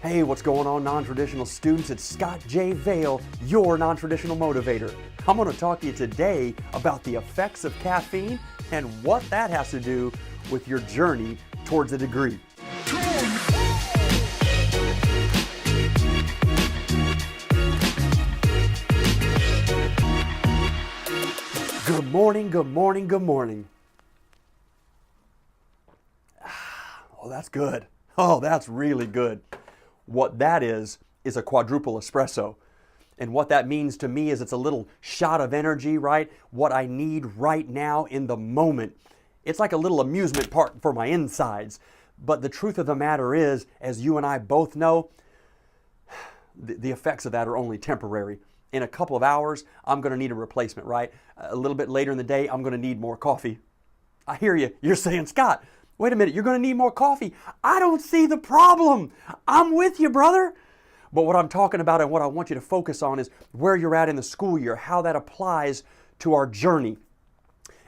Hey, what's going on, non-traditional students? It's Scott J. Vale, your non-traditional motivator. I'm going to talk to you today about the effects of caffeine and what that has to do with your journey towards a degree. Good morning, good morning, good morning. Oh, that's good. Oh, that's really good. What that is a quadruple espresso. And what that means to me is it's a little shot of energy, right? What I need right now in the moment. It's like a little amusement park for my insides. But the truth of the matter is, as you and I both know, the effects of that are only temporary. In a couple of hours, I'm going to need a replacement, right? A little bit later in the day, I'm going to need more coffee. I hear you. You're saying, Scott, wait a minute, you're going to need more coffee. I don't see the problem. I'm with you, brother. But what I'm talking about and what I want you to focus on is where you're at in the school year, how that applies to our journey.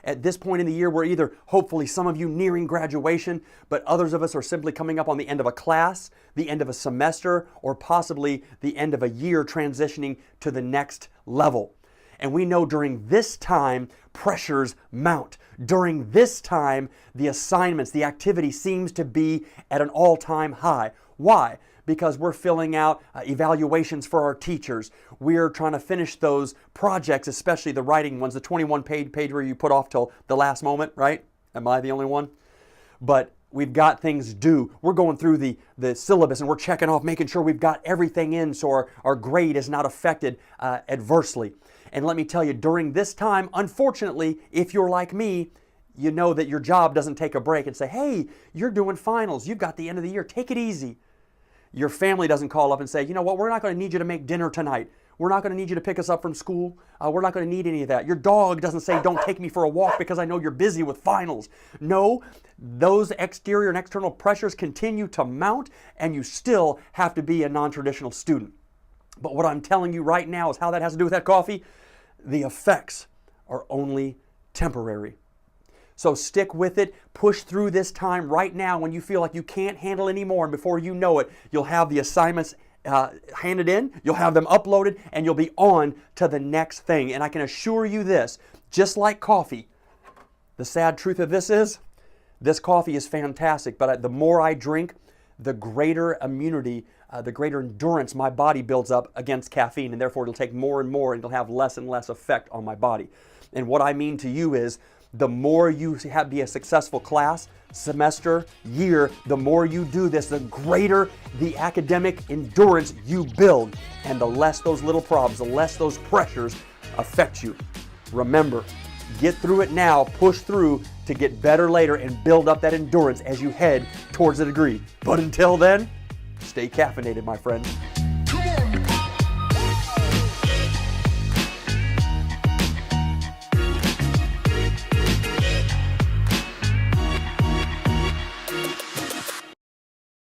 At this point in the year, we're either, hopefully some of you nearing graduation, but others of us are simply coming up on the end of a class, the end of a semester, or possibly the end of a year transitioning to the next level. And we know during this time, pressures mount. During this time, the assignments, the activity seems to be at an all-time high. Why? Because we're filling out evaluations for our teachers. We're trying to finish those projects, especially the writing ones, the 21-page where you put off till the last moment, right? Am I the only one? But we've got things due. We're going through the syllabus and we're checking off, making sure we've got everything in so our grade is not affected adversely. And let me tell you, during this time, unfortunately, if you're like me, you know that your job doesn't take a break and say, hey, you're doing finals. You've got the end of the year. Take it easy. Your family doesn't call up and say, you know what, we're not going to need you to make dinner tonight. We're not going to need you to pick us up from school. We're not going to need any of that. Your dog doesn't say, don't take me for a walk because I know you're busy with finals. No, those exterior and external pressures continue to mount and you still have to be a non-traditional student. But what I'm telling you right now is how that has to do with that coffee. The effects are only temporary. So stick with it, push through this time right now when you feel like you can't handle anymore, and before you know it, you'll have the assignments handed in, you'll have them uploaded, and you'll be on to the next thing. And I can assure you this, just like coffee, the sad truth of this is, this coffee is fantastic, but the more I drink, the greater immunity, the greater endurance my body builds up against caffeine, and therefore it'll take more and more, and it'll have less and less effect on my body. And what I mean to you is, the more you be a successful class, semester, year, the more you do this, the greater the academic endurance you build, and the less those little problems, the less those pressures affect you. Remember, get through it now, push through to get better later and build up that endurance as you head towards a degree. But until then, stay caffeinated, my friend.